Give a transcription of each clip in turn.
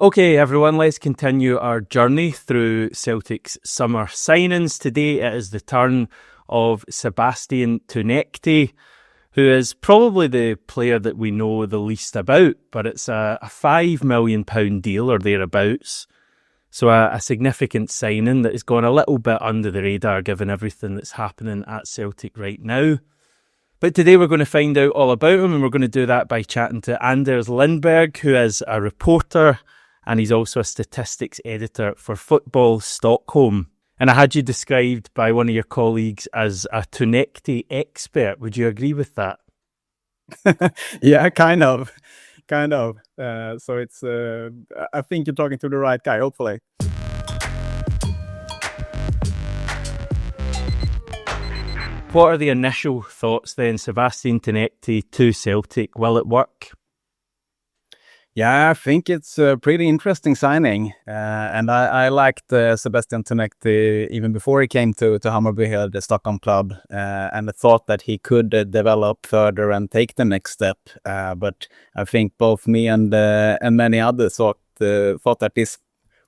Okay, everyone, let's continue our journey through Celtic's summer signings. Today it is the turn of Sebastian Tounekti, who is probably the player that we know the least about, but it's a £5 million deal or thereabouts. So a significant signing that has gone a little bit under the radar given everything that's happening at Celtic right now. But today we're going to find out all about him, and we're going to do that by chatting to Anders Lindberg, who is a reporter, and he's also a statistics editor for Fotboll Sthlm. And I had you described by one of your colleagues as a Tounekti expert. Would you agree with that? Yeah, kind of. So it's, I think you're talking to the right guy, hopefully. What are the initial thoughts then, Sebastian Tounekti to Celtic? Will it work? Yeah, I think it's a pretty interesting signing. And I liked Sebastian Tounekti even before he came to Hammarby here, the Stockholm club. And I thought that he could develop further and take the next step. But I think both me and many others thought that this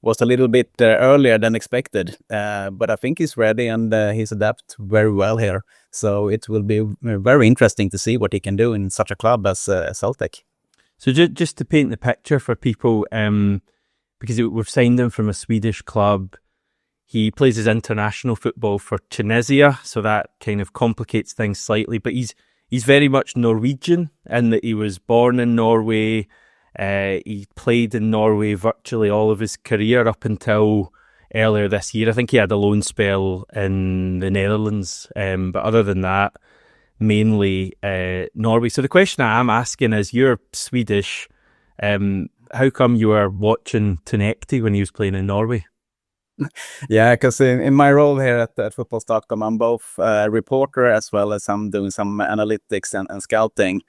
was a little bit earlier than expected. But I think he's ready and he's adapted very well here. So it will be very interesting to see what he can do in such a club as Celtic. So just to paint the picture for people, because we've signed him from a Swedish club, he plays his international football for Tunisia, so that kind of complicates things slightly. But he's very much Norwegian in that he was born in Norway. He played in Norway virtually all of his career up until earlier this year. I think he had a loan spell in the Netherlands, but other than that, mainly Norway. So the question I am asking is, you're Swedish, how come you were watching Tounekti when he was playing in Norway? Yeah, because in my role here at Fotboll Stockholm, I'm both a reporter as well as I'm doing some analytics and scouting.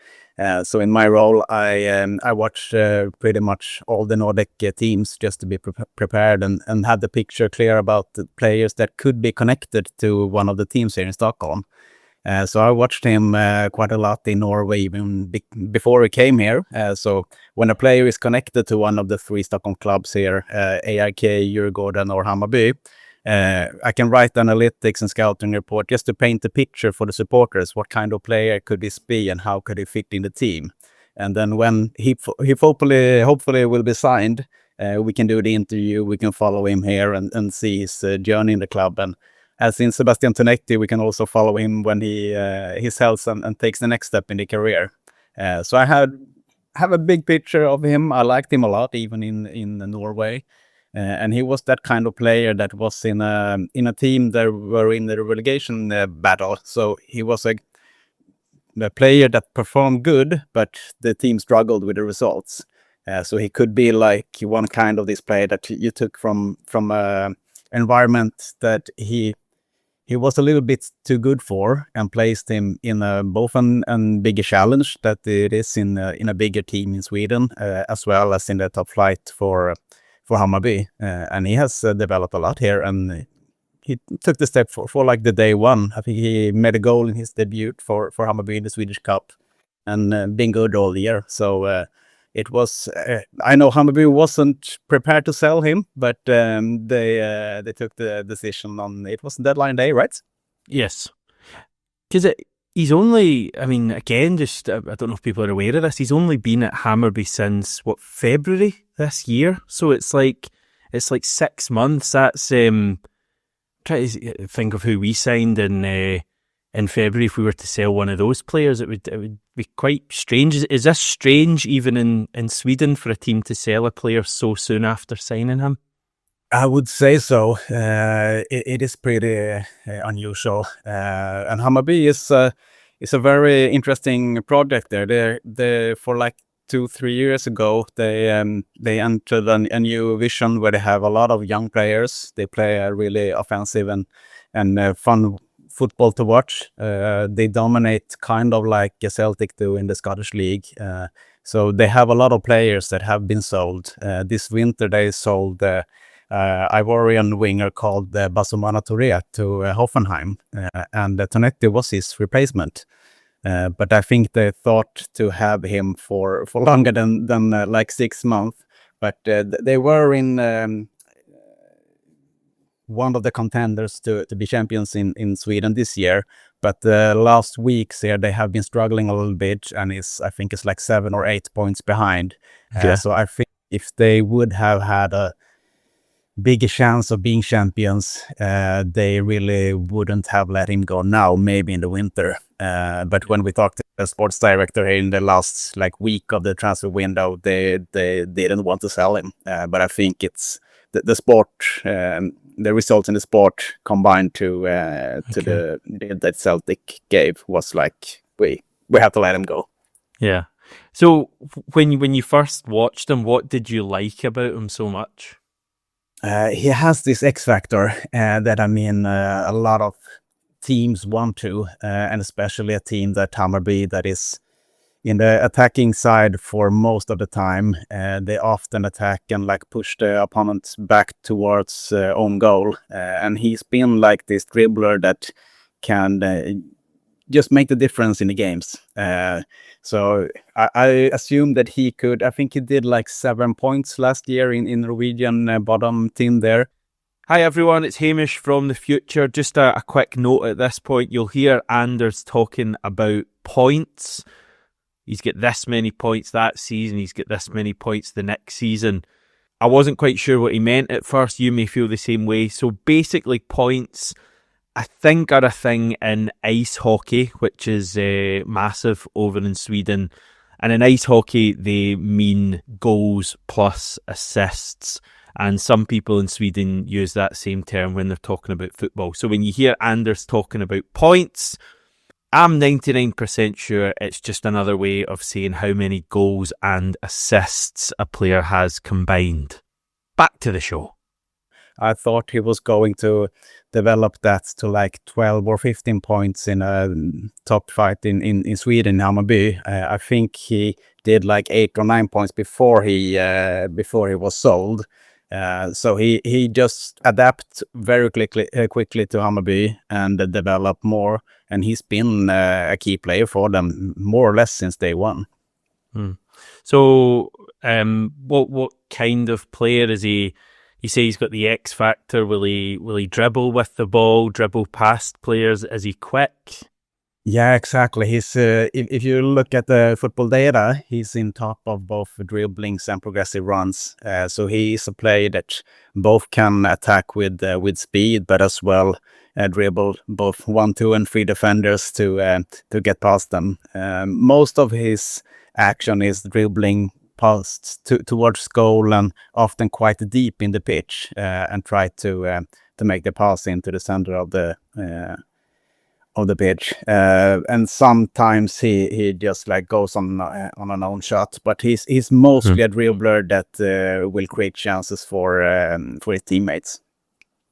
So in my role, I watch pretty much all the Nordic teams just to be prepared and have the picture clear about the players that could be connected to one of the teams here in Stockholm. So I watched him quite a lot in Norway even before he came here. So when a player is connected to one of the three Stockholm clubs here, AIK, Djurgården or Hammarby, I can write analytics and scouting report just to paint the picture for the supporters. What kind of player could this be and how could he fit in the team? And then when he hopefully will be signed, we can do the interview, we can follow him here and see his journey in the club. And as in Sebastian Tounekti, we can also follow him when he sells and takes the next step in the career. So I have a big picture of him. I liked him a lot, even in Norway. And he was that kind of player that was in a team that were in the relegation battle. So he was a player that performed good, but the team struggled with the results. So he could be like one kind of this player that you took from an environment that he was a little bit too good for, and placed him in both a bigger challenge that it is in a bigger team in Sweden, as well as in the top flight for Hammarby. And he has developed a lot here, and he took the step for like the day one. I think he made a goal in his debut for Hammarby in the Swedish Cup, and been good all year. So it was, I know Hammarby wasn't prepared to sell him, but they took the decision on, it was deadline day, right? Yes. Because he's only, I mean, again, just, I don't know if people are aware of this, he's only been at Hammarby since, February this year? So it's like 6 months. That's, try to think of who we signed in February. If we were to sell one of those players, it would be quite strange. Is this strange even in Sweden for a team to sell a player so soon after signing him? I would say so. It is pretty unusual. And Hammarby is a very interesting project there. They for like 2-3 years ago, they entered a new vision where they have a lot of young players. They play a really offensive and fun football to watch. They dominate kind of like Celtic do in the Scottish League. So they have a lot of players that have been sold. This winter they sold Ivorian winger called Basumana Touré to Hoffenheim, and Tounekti was his replacement. But I think they thought to have him for longer than like 6 months, but they were in one of the contenders to be champions in Sweden this year. But the last weeks here, they have been struggling a little bit, and I think it's like 7 or 8 points behind. So I think if they would have had a bigger chance of being champions, they really wouldn't have let him go now, maybe in the winter. But when we talked to the sports director here in the last week of the transfer window, they didn't want to sell him. But I think it's the sport, the results in the sport combined to the bid that Celtic gave was we have to let him go. Yeah. So when you first watched him, what did you like about him so much? He has this X factor that a lot of teams want to, and especially a team that Hammarby that is in the attacking side for most of the time. They often attack and push the opponents back towards own goal, and he's been this dribbler that can just make the difference in the games. So I assume that he could. I think he did 7 points last year in Norwegian bottom team there. Hi everyone, it's Hamish from the future. Just a quick note at this point. You'll hear Anders talking about points. He's got this many points that season. He's got this many points the next season. I wasn't quite sure what he meant at first. You may feel the same way. So basically points, I think, are a thing in ice hockey, which is massive over in Sweden. And in ice hockey, they mean goals plus assists. And some people in Sweden use that same term when they're talking about football. So when you hear Anders talking about points, I'm 99% sure it's just another way of saying how many goals and assists a player has combined. Back to the show. I thought he was going to develop that to 12 or 15 points in a top fight in Sweden, Hammarby. I think he did 8 or 9 points before he was sold. So he just adapt very quickly to Hammarby and develop more. And he's been a key player for them more or less since day one. So what kind of player is he? You say he's got the X factor. Will he dribble with the ball, dribble past players? Is he quick? Yeah, exactly. He's if you look at the football data, he's in top of both dribblings and progressive runs. So he's a player that both can attack with speed, but as well dribble both 1, 2, and 3 defenders to get past them. Most of his action is dribbling past towards goal and often quite deep in the pitch, and try to make the pass into the center of the pitch. And sometimes he just goes on an own shot, but he's mostly a dribbler that will create chances for his teammates.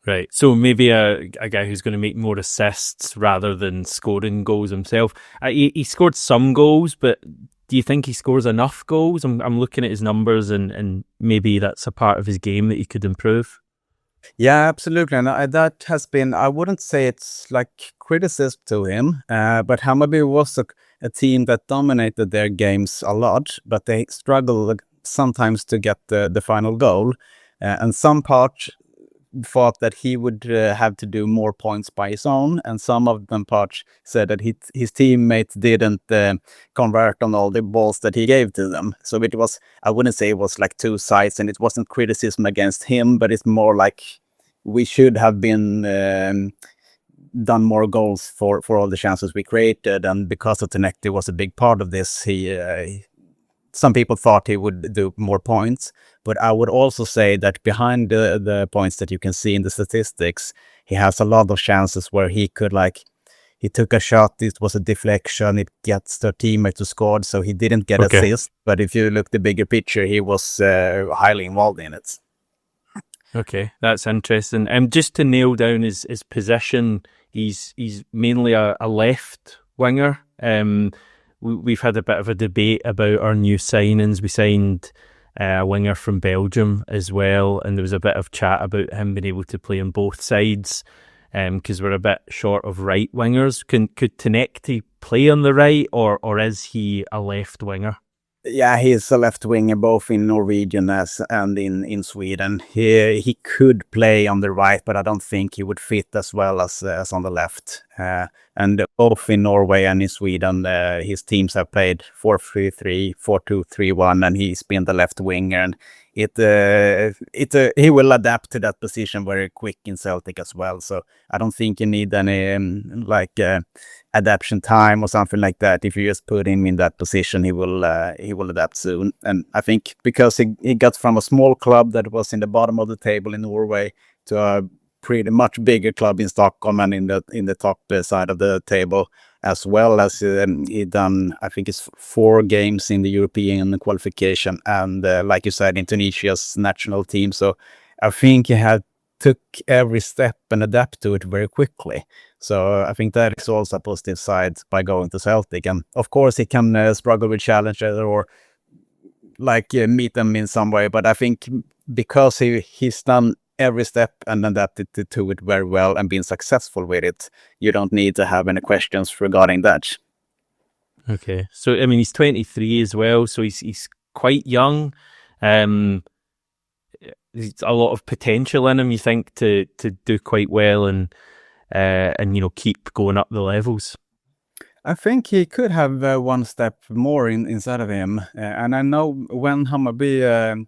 Right. So maybe a guy who's going to make more assists rather than scoring goals himself. He scored some goals, but do you think he scores enough goals? I'm looking at his numbers, and maybe that's a part of his game that he could improve. Yeah, absolutely. And that has been, I wouldn't say it's criticism to him, but Hammarby was a team that dominated their games a lot, but they struggled sometimes to get the final goal. And some parts thought that he would have to do more points by his own, and some of them parts said that his teammates didn't convert on all the balls that he gave to them. So it was, I wouldn't say it was two sides, and it wasn't criticism against him, but it's more we should have been done more goals for all the chances we created, and because of Tounekti was a big part of this, some people thought he would do more points, but I would also say that behind the points that you can see in the statistics, he has a lot of chances where he could he took a shot, it was a deflection, it gets the teammate to score, so he didn't get assist, but if you look the bigger picture, he was highly involved in it. Okay, that's interesting. Just to nail down his position, he's mainly a left winger. We've had a bit of a debate about our new signings. We signed a winger from Belgium as well, and there was a bit of chat about him being able to play on both sides, because we're a bit short of right wingers. Could Tounekti play on the right, or is he a left winger? Yeah, he's a left winger both in Norwegian and in Sweden. He could play on the right, but I don't think he would fit as well as on the left. And both in Norway and in Sweden, his teams have played 4-3-3, 4-2-3-1, and he's been the left winger. And he will adapt to that position very quick in Celtic as well. So I don't think you need any adaptation time or something like that. If you just put him in that position, he will adapt soon. And I think because he got from a small club that was in the bottom of the table in Norway to a pretty much bigger club in Stockholm and in the top side of the table, as well as he done, I think it's 4 games in the European qualification and like you said, in Tunisia's national team. So I think he had took every step and adapt to it very quickly. So I think that is also a positive side by going to Celtic. And of course he can struggle with challenges or meet them in some way. But I think because he's done every step and adapted to it very well and been successful with it, you don't need to have any questions regarding that. Okay. So, I mean, he's 23 as well, so he's quite young. There's a lot of potential in him, you think, to do quite well and keep going up the levels. I think he could have one step more inside of him. And I know when Hammarby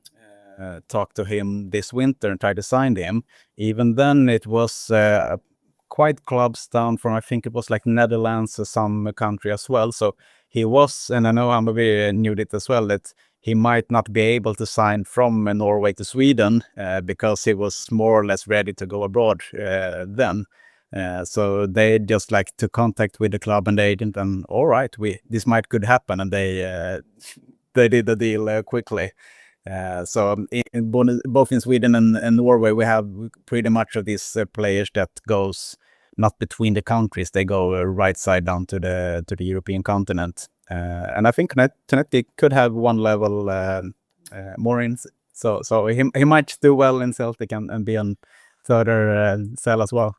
talked to him this winter and tried to sign him, even then it was quite clubs down from, I think it was like Netherlands or some country as well. So he was, and I know Hammarby knew it as well, that he might not be able to sign from Norway to Sweden because he was more or less ready to go abroad then. So they just took contact with the club and the agent, and all right, this could happen, and they did the deal quickly. So both in Sweden and Norway, we have pretty much of these players that goes not between the countries; they go right side down to the European continent. And I think Tounekti could have one level more in. So he might do well in Celtic and be on further sell as well.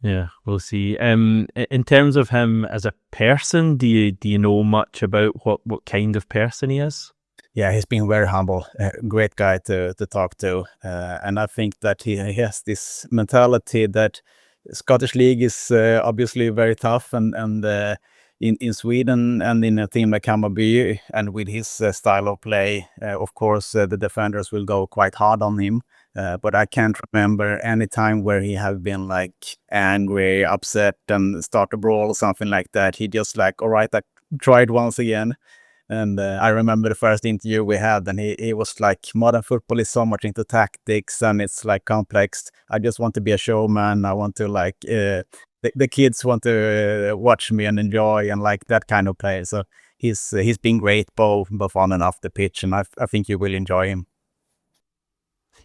Yeah, we'll see. In terms of him as a person, do you know much about what kind of person he is? Yeah, he's been very humble, great guy to talk to, and I think that he has this mentality that Scottish League is obviously very tough, and in Sweden and in a team like Hammarby, and with his style of play, of course, the defenders will go quite hard on him. But I can't remember any time where he have been angry, upset, and start a brawl or something like that. He just all right, I tried once again. And I remember the first interview we had, and he was modern football is so much into tactics and it's complex. I just want to be a showman. I want to the kids want to watch me and enjoy and that kind of play. So he's been great both on and off the pitch, and I think you will enjoy him.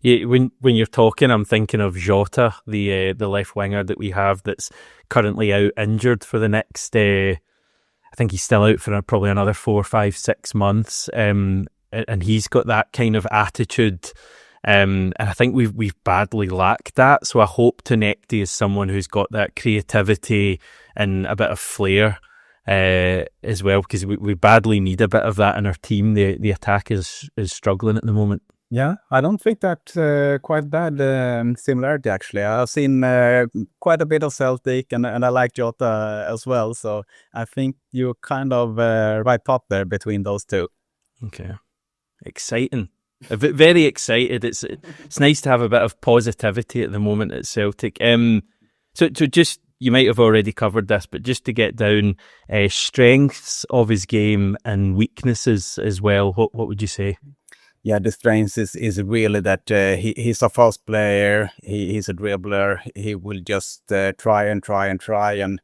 Yeah, when you're talking, I'm thinking of Jota, the left winger that we have that's currently out injured for the next. I think he's still out for probably another 4, 5, 6 months, and he's got that kind of attitude, and I think we've badly lacked that. So I hope Tounekti is someone who's got that creativity and a bit of flair as well, because we badly need a bit of that in our team. The attack is struggling at the moment. Yeah, I don't think that's quite bad similarity, actually. I've seen quite a bit of Celtic, and I like Jota as well. So I think you're kind of right up there between those two. Okay. Exciting. Very excited. It's nice to have a bit of positivity at the moment at Celtic. So just, you might have already covered this, but just to get down strengths of his game and weaknesses as well, what would you say? Yeah, the strength is really that he's a fast player. He's a dribbler. He will just try and try and try. And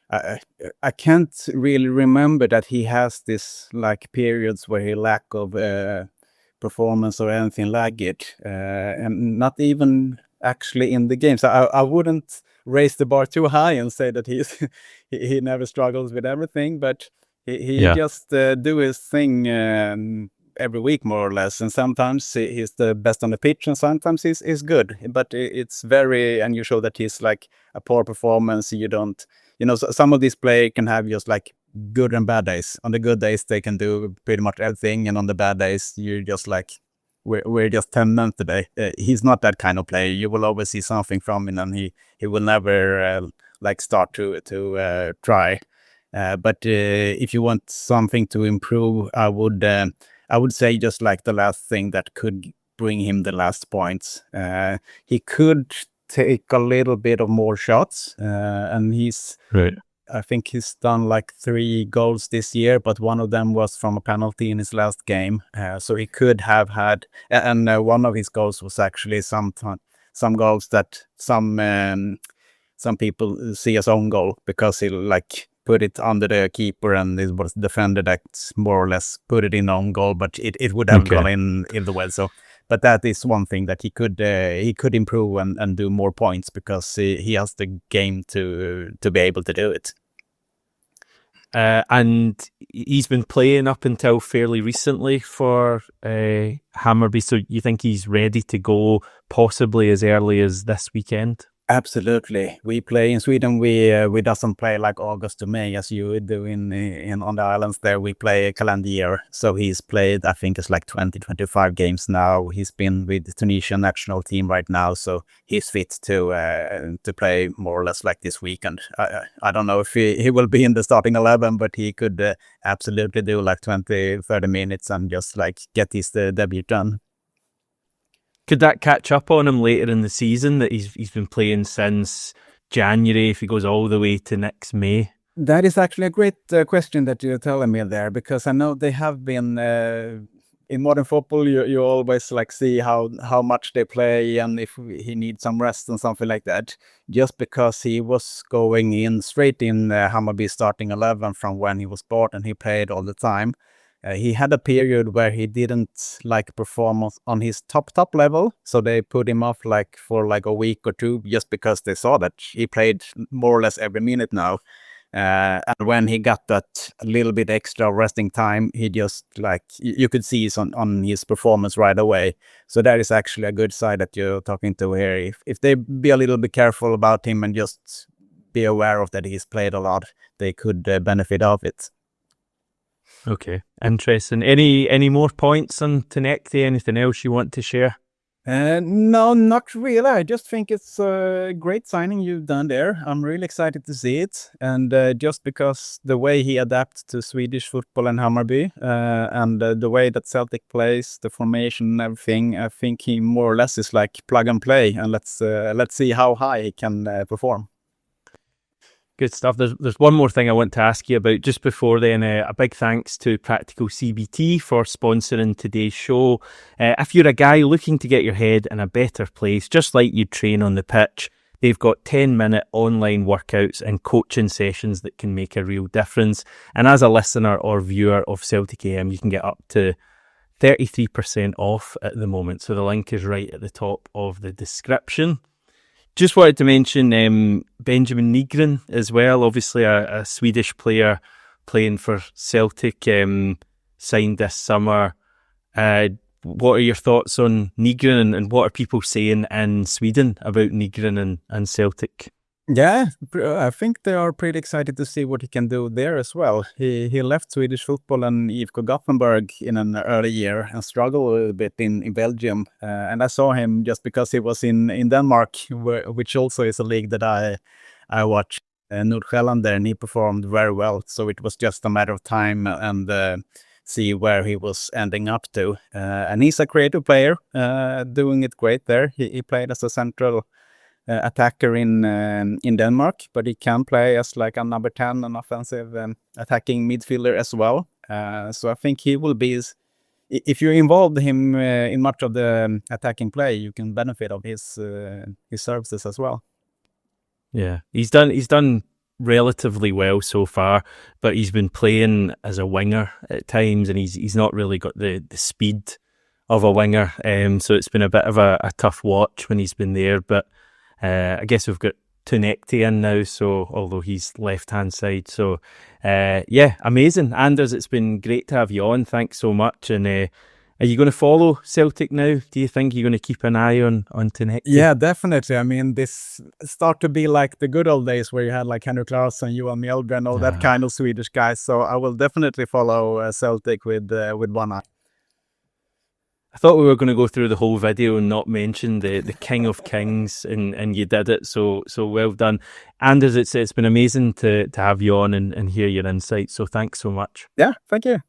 I can't really remember that he has this periods where he lack of performance or anything like it, and not even actually in the games. I wouldn't raise the bar too high and say that he never struggles with everything, but he just do his thing. Every week more or less, and sometimes he's the best on the pitch and sometimes he's good, but it's very unusual that he's a poor performance. You don't, some of these players can have just good and bad days. On the good days, they can do pretty much everything, and on the bad days, you're just like, we're just 10 men today. He's not that kind of player. You will always see something from him, and he will never like start to try. But if you want something to improve, I would say just like the last thing that could bring him the last points. He could take a little bit of more shots, and Right. I think he's done like 3 goals this year, but one of them was from a penalty in his last game. So he could have had, and one of his goals was actually some goals that some people see as own goal, because he like put it under the keeper, and it was defender that more or less put it in own goal, but it would have gone in the well. So, but that is one thing that he could improve and do more points, because he has the game to be able to do it. And he's been playing up until fairly recently for Hammarby. So you think he's ready to go possibly as early as this weekend? Absolutely. We play in Sweden. We doesn't play like August to May as you do in on the islands there. We play a calendar year. So he's played, I think it's like 25 games now. He's been with the Tunisian national team right now, so he's fit to play more or less like this weekend. I don't know if he will be in the starting 11, but he could absolutely do like 20-30 minutes and just like get his debut done. Could that catch up on him later in the season, that he's been playing since January, if he goes all the way to next May? That is actually a great question that you're telling me there, because I know they have been in modern football. You always like see how much they play and if he needs some rest and something like that. Just because he was going in straight in Hammarby starting 11 from when he was bought, and he played all the time. He had a period where he didn't like perform on his top level, so they put him off like for like a week or two, just because they saw that he played more or less every minute now. And when he got that little bit extra resting time, he just like you could see on his performance right away. So that is actually a good side that you're talking to here. If they be a little bit careful about him and just be aware of that he's played a lot, they could benefit of it. Okay, interesting. Any more points on Tounekti? Anything else you want to share? No, not really. I just think it's a great signing you've done there. I'm really excited to see it. And just because the way he adapts to Swedish football and Hammarby, and the way that Celtic plays, the formation and everything, I think he more or less is like plug and play. And let's see how high he can perform. Good stuff. There's one more thing I want to ask you about just before then. A big thanks to Practical CBT for sponsoring today's show. If you're a guy looking to get your head in a better place, just like you train on the pitch, they've got 10-minute online workouts and coaching sessions that can make a real difference. And as a listener or viewer of Celtic AM, you can get up to 33% off at the moment. So the link is right at the top of the description. Just wanted to mention Benjamin Negron as well, obviously a Swedish player playing for Celtic, signed this summer. What are your thoughts on Negron, and what are people saying in Sweden about Negron and Celtic? Yeah, I think they are pretty excited to see what he can do there as well. He left Swedish football and IFK Gothenburg in an early year and struggled a little bit in Belgium. And I saw him just because he was in Denmark, which also is a league that I watch, Nordsjælland there, and he performed very well. So it was just a matter of time and see where he was ending up to. And he's a creative player, doing it great there. He played as a central attacker in Denmark, but he can play as like a number 10, an offensive attacking midfielder as well. So I think he will be, if you involve him in much of the attacking play, you can benefit of his services as well. Yeah, he's done relatively well so far, but he's been playing as a winger at times, and he's not really got the speed of a winger. So it's been a bit of a tough watch when he's been there, but I guess we've got Tounekti in now, so although he's left-hand side. So, yeah, amazing. Anders, it's been great to have you on. Thanks so much. And Are you going to follow Celtic now? Do you think you're going to keep an eye on Tounekti? Yeah, definitely. I mean, this start to be like the good old days where you had like Henrik Larsson, Johan Mjällgren, all that kind of Swedish guys. So I will definitely follow Celtic with one eye. I thought we were going to go through the whole video and not mention the King of Kings, and you did it. So well done. Anders, it's been amazing to have you on and hear your insights. So thanks so much. Yeah, thank you.